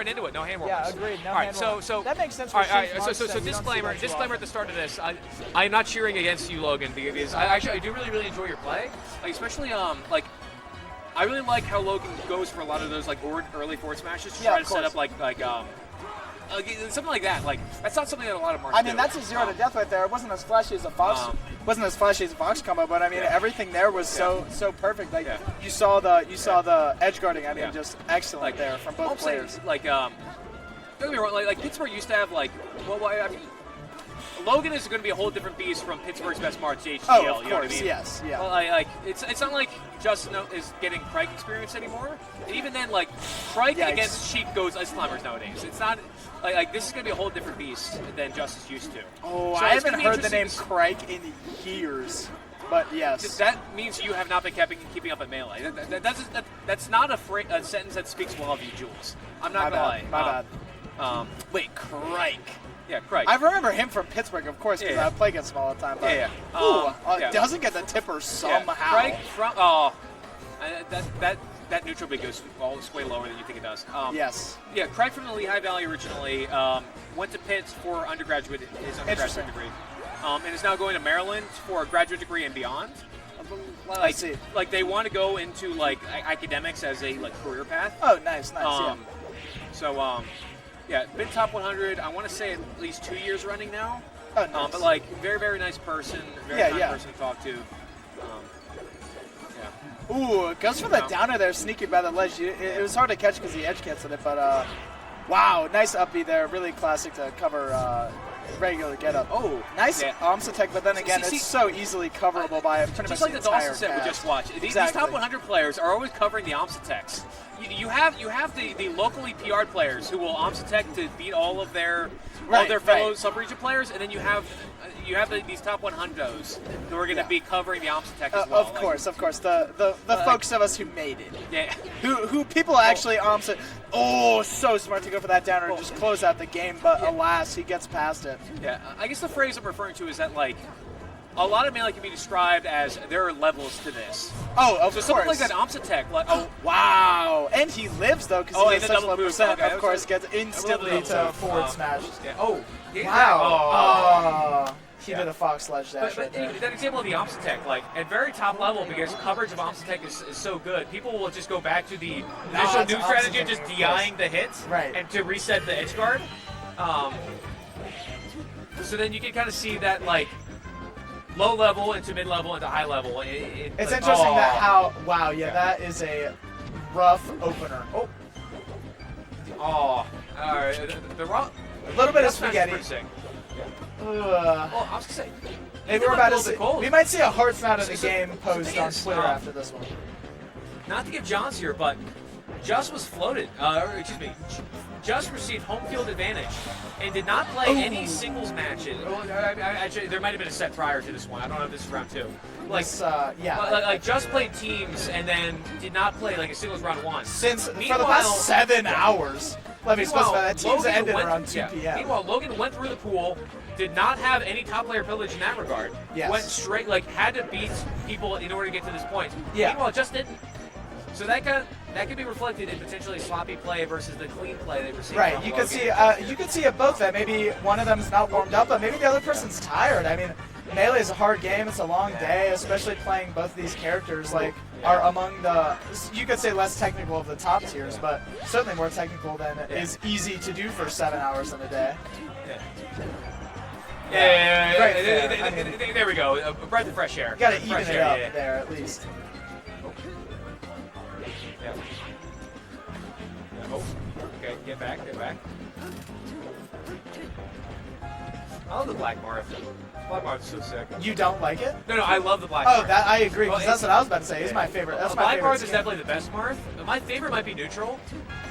right into it. No hand warmers. Yeah, agreed. No all right, hand so warmers. That makes sense. All right, so disclaimer at the start of this. I'm not cheering against you, Logan, because I do really enjoy your play, like, especially like. I really like how Logan goes for a lot of those like early forward smashes to try to set up like something like that. Like that's not something that a lot of Marths I mean, do. that's a 0 to death right there. It wasn't as flashy as a Fox. Wasn't as flashy as a Fox combo, but I mean, everything there was so perfect. Like you saw the edge guarding. I mean, just excellent like, there from both players. Like don't get me wrong. Like Pittsburgh used to have like I mean. Logan is going to be a whole different beast from Pittsburgh's best Marth to HGL. Oh, of you know course, what I mean? yes, yeah. Well, like it's not like Justin is getting Craig experience anymore. And even then, like Craig against Sheik goes ice climbers nowadays. It's not like this is going to be a whole different beast than Justin's used to. Oh, so I haven't heard the name Craig in years. But yes, that means you have not been keeping up at Melee. That's not a sentence that speaks well of you, Jules. I'm not gonna lie. My bad. Wait, Craig. Yeah, Craig. I remember him from Pittsburgh, of course, because I play against him all the time. But doesn't get the tipper somehow. Craig from that neutral bid goes way lower than you think it does. Yes. Yeah, Craig from the Lehigh Valley originally went to Pitts for his undergraduate degree, and is now going to Maryland for a graduate degree and beyond. I see. Like they want to go into like academics as a career path. Oh, nice. Yeah. So yeah, been top 100. I want to say at least 2 years running now. Oh, nice. But like very nice person, very kind person to talk to. Ooh, goes for the downer there, sneaky by the ledge. It was hard to catch because he edge canceled it, but wow, nice up B there. Really classic to cover regular get up. Oh, nice Omsa tech, but then again, it's so easily coverable by pretty much the entire Just like the Dawson set we just watched. These top 100 players are always covering the Omsa techs. You have the locally PR'd players who will Omsa tech to beat all of their fellow sub-region players, and then you have these top 100s who are going to be covering the Omsa tech as well. Of course. The folks of us who made it. Yeah. Who people actually Omsa. Oh, so smart to go for that downer and just close out the game, but alas, he gets past it. Yeah, I guess the phrase I'm referring to is that like a lot of Melee can be described as there are levels to this. Oh, of course. Something like that Omsa tech. Like, wow. And he lives, though, because he has such low percent. Okay, of course, gets instantly to forward smash. Yeah. Oh. Yeah, Wow. He did a Fox Sledge dash right there. That example of the Omsa tech, like, at very top level, because coverage of Omsa tech is so good, people will just go back to the initial new strategy of just DIing the hits and to reset the edge guard. So then you can kind of see that, like, low level into mid level into high level. It's like, interesting that how that is a rough opener. All right. A little bit of spaghetti. Well, I was gonna say. Maybe we're about to see. We might see a Hearts out of the game post on Twitter after this one. Not to give Johns here, but Just was floated. Just received home field advantage and did not play any singles matches. Actually, there might have been a set prior to this one. I don't know if this is round two. Like Just played teams and then did not play like a singles round one. For the past 7 hours. Let me specify that teams ended around 2 p.m. Meanwhile, Logan went through the pool, did not have any top player privilege in that regard. Yes. Went straight, had to beat people in order to get to this point. Yeah. Meanwhile, Just didn't. So that could be reflected in potentially sloppy play versus the clean play they received. Right. You could see it both. That maybe one of them is not warmed up, but maybe the other person's tired. I mean, Melee is a hard game. It's a long day, especially playing both of these characters. Are among the, you could say, less technical of the top tiers, but certainly more technical than is easy to do for 7 hours in a day. There we go. A breath of fresh air. You gotta even it up there at least. Yeah. Oh, okay, get back. I love the Black Marth. Black Marth's so sick. You don't like it? No, I love the Black Marth. Oh, that I agree, because that's what I was about to say. It's my favorite. That's my favorite. Black Marth is definitely the best Marth. My favorite might be neutral,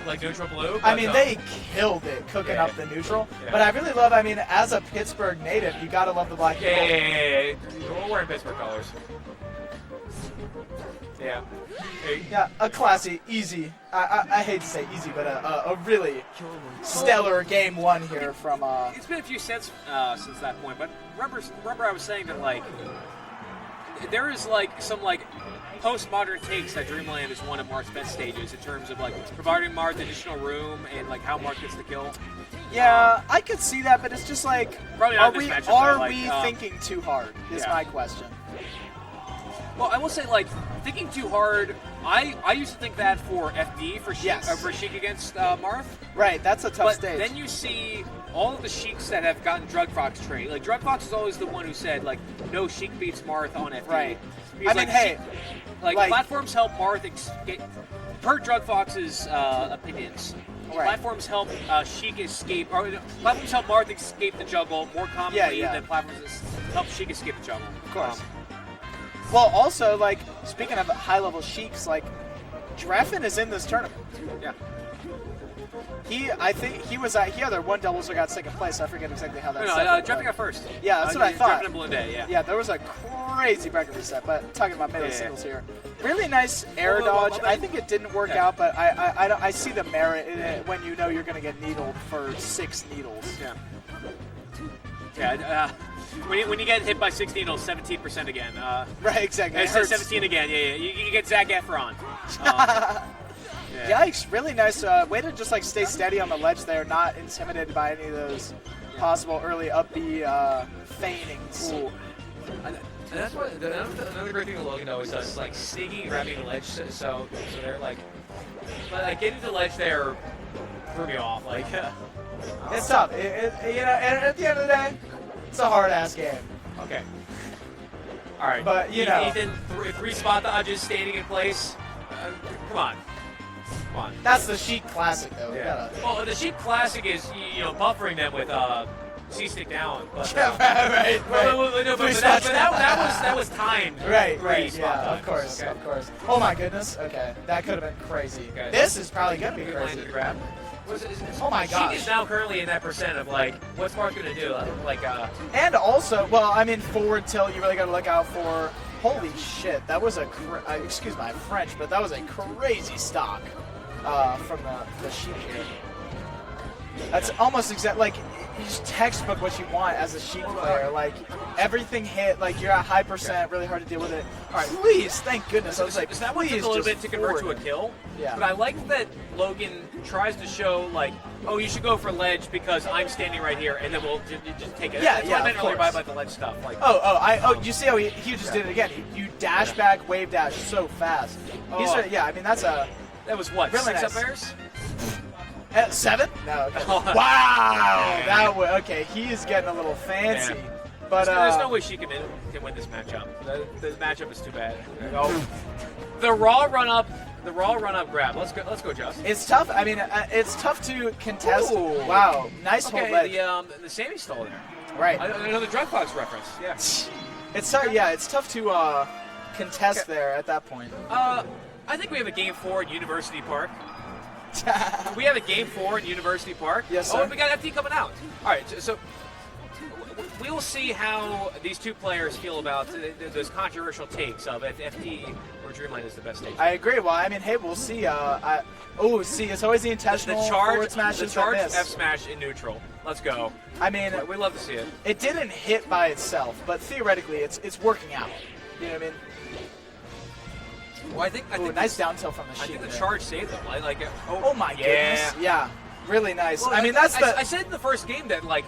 like neutral blue. I mean, they killed it cooking up the neutral. Yeah. But I really love, as a Pittsburgh native, you gotta love the Black. Yeah. We're wearing Pittsburgh colors. Yeah. Yeah, a classy, easy. I hate to say easy, but a really stellar game one here from. It's been a few sets since that point, but remember I was saying that there is some post-modern takes that Dreamland is one of Marth's best stages in terms of like providing Marth additional room and like how Marth gets the kill. Yeah, I could see that, but it's just like, Probably not this matchup, are though, like, we thinking too hard? Is yeah. my question. Well, I will say, like, thinking too hard, I used to think that for FD, for Sheik, Yes. for Sheik against Marth. Right, that's a tough But stage. then you see all of the Sheiks that have gotten Drug Fox trade. Like, Drug Fox is always the one who said, like, no, Sheik beats Marth on FD. Right. Because, I mean, like, hey, like, like- platforms help Marth get, per Drug Fox's opinions. Right. Platforms help Sheik escape, or platforms help Marth escape the juggle more commonly yeah. than platforms help Sheik escape the juggle. Of course. Well, also, like, speaking of high-level Sheiks, like, Dreffen is in this tournament. Yeah. I think he either won doubles or got second place. I forget exactly how that No, set. Dreffen got first. Yeah, that's what I thought. Dreffen and Blue Day, yeah. Yeah, there was a crazy bracket reset, but talking about melee Yeah. singles here. Really nice air Well, dodge. I think it didn't work Yeah. out, but I see the merit in it when you know you're going to get needled for 6 needles. Yeah. Yeah. When you get hit by 6 needles, 17% again. Right, exactly. It It's hurts. 17 again. Yeah. You get Zac Efron. Yikes, really nice way to just like stay steady on the ledge there, not intimidated by any of those possible early up B feinings. Ooh. And that's what another great thing that Logan always does is like sneaking and grabbing the ledge. So they're like getting to the ledge there threw me off. Like It's tough. You know, and at the end of the day, it's a hard ass game. okay. All right, But, you know. Ethan, three spot dodges, standing in place. Come on. That's the Sheik classic, though. We gotta. Well, the Sheik classic is buffering them with C-stick down. But, right. no, but that was timed. Right, Three spot yeah, of dodges, course, okay? of course. Oh my goodness, okay, that could have been crazy. Okay. This is probably gonna be Good crazy. line to grab. Oh my gosh. Sheik is now currently in that percent of like, what's Marth gonna do? And also, well, I mean, forward tilt, you really gotta look out for. Holy shit, that was excuse my French, but that was a crazy stock from the Sheik here. That's almost like you just textbook what you want as a Sheik player. Like everything hit, like you're at high percent, really hard to deal with it. All right, please, thank goodness. I was like, so that one took please, a little just bit to convert to a forward. kill. Yeah. But I like that Logan tries to show like, oh, you should go for ledge because I'm standing right here, and then we'll just take it. Yeah, That's yeah, what I meant of earlier course. by the ledge stuff. Like, You see how he just did it again. You dash back, wave dash so fast. I mean that's a that was what, really 6 nice. up airs? 7? No. Okay. Oh. Wow, that was okay. He is getting a little fancy, Yeah. but There's no way she can win this matchup. The matchup is too bad. Oh. The raw run up grab. Let's go, Just. it's tough. I mean, it's tough to contest. Ooh. Wow, nice hold ledge. Okay, the Sammy stole there. Right. Another Drug Fox reference. Yeah. It's tough. Yeah, it's tough to contest there at that point. I think we have a game 4 at University Park. We have a game 4 in University Park. Yes, Oh, sir. and we got FD coming out. All right, so we will see how these two players feel about those controversial takes of if FD or Dreamland is the best stage. I agree. Well, I mean, hey, we'll see. It's always the intentional forward smashes the charge that miss. F smash in neutral. Let's go. I mean, We love to see it. it didn't hit by itself, but theoretically, it's working out. You know what I mean? Well, I think Nice down tilt from the I Sheik. think the there. charge saved them. Oh my goodness. Yeah. Really nice. Well, I mean, that's I said in the first game that like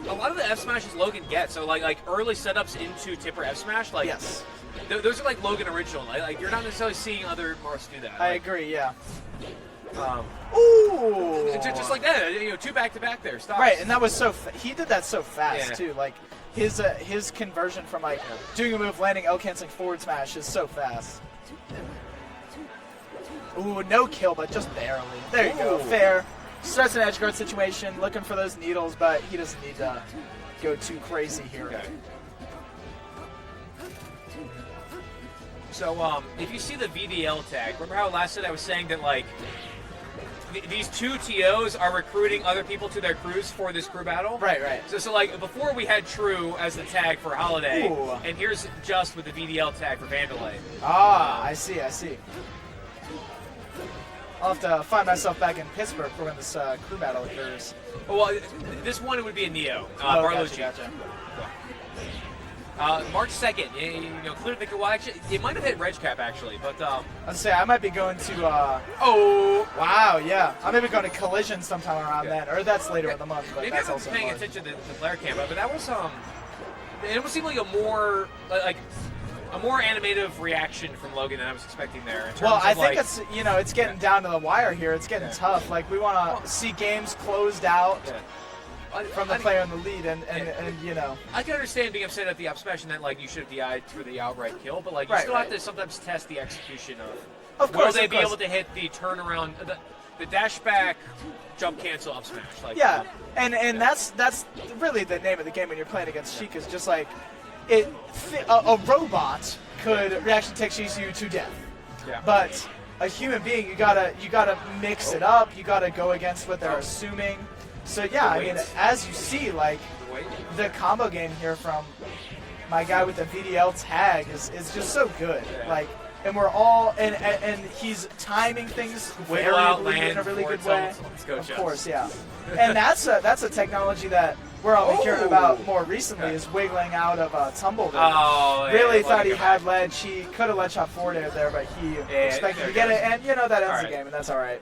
a lot of the F smashes Logan gets, so like early setups into Tipper F smash, like yes. Those are like Logan original. Like you're not necessarily seeing other Marths do that. I Like, agree. Yeah. Ooh. Ooh. Just like that, 2 back-to-back there. Stop. Right, and that was he did that so fast Yeah. too. Like his conversion from like doing a move, landing L canceling forward smash is so fast. Ooh, no kill, but just barely. There you go. Ooh. Fair. Starts an edge guard situation, looking for those needles, but he doesn't need to go too crazy here. Okay. So, if you see the VDL tag, remember how last night I was saying that like these two TOs are recruiting other people to their crews for this crew battle? Right, right. So like before we had True as the tag for Holiday, Ooh. and here's Just with the VDL tag for Vandalay. Ah, I see, I see. I'll have to find myself back in Pittsburgh for when this crew battle occurs. Well, this one would be a Neo. Oh, Barlow's gotcha, Jeep. gotcha. March 2nd, you know, cleared the, well, actually, it might have hit Reg Cap, actually, but, I'd say I might be going to, oh! wow, yeah. I may be going to Collision sometime around then, or that's later in the month, but Maybe that's I also wasn't paying March. attention to the player cam, but that was, it almost seemed like a more, like, a more animative reaction from Logan than I was expecting there. In terms Well, I of, think like, it's, you know, it's getting down to the wire here. It's getting tough. Like, we want to see games closed out from the player in the lead, and you know. I can understand being upset at the up smash and that, like, you should have DI'd for the outright kill, but, like, you Right, still right. have to sometimes test the execution Of will course, they of be course. able to hit the turnaround, the dash back, jump cancel up smash. Like, Yeah, and that's really the name of the game when you're playing against Sheik, is just like a robot could reaction tech you to death. Yeah. But a human being, you gotta mix it up. You gotta go against what they're assuming. So yeah, I mean, as you see, like the combo game here from my guy with the VDL tag is just so good. Yeah. Like, and we're all and he's timing things Wiggle out, variably in land a really before good it's way. almost- let's go, Of Jess. course, yeah. And that's a technology that we're only hearing about more recently, is wiggling out of a tumble. Oh, yeah, Really let thought it he go had back. ledge. He could have ledge shot forward air there, but he expected there to it get goes. it, and you know that ends All the right. game, and that's all right.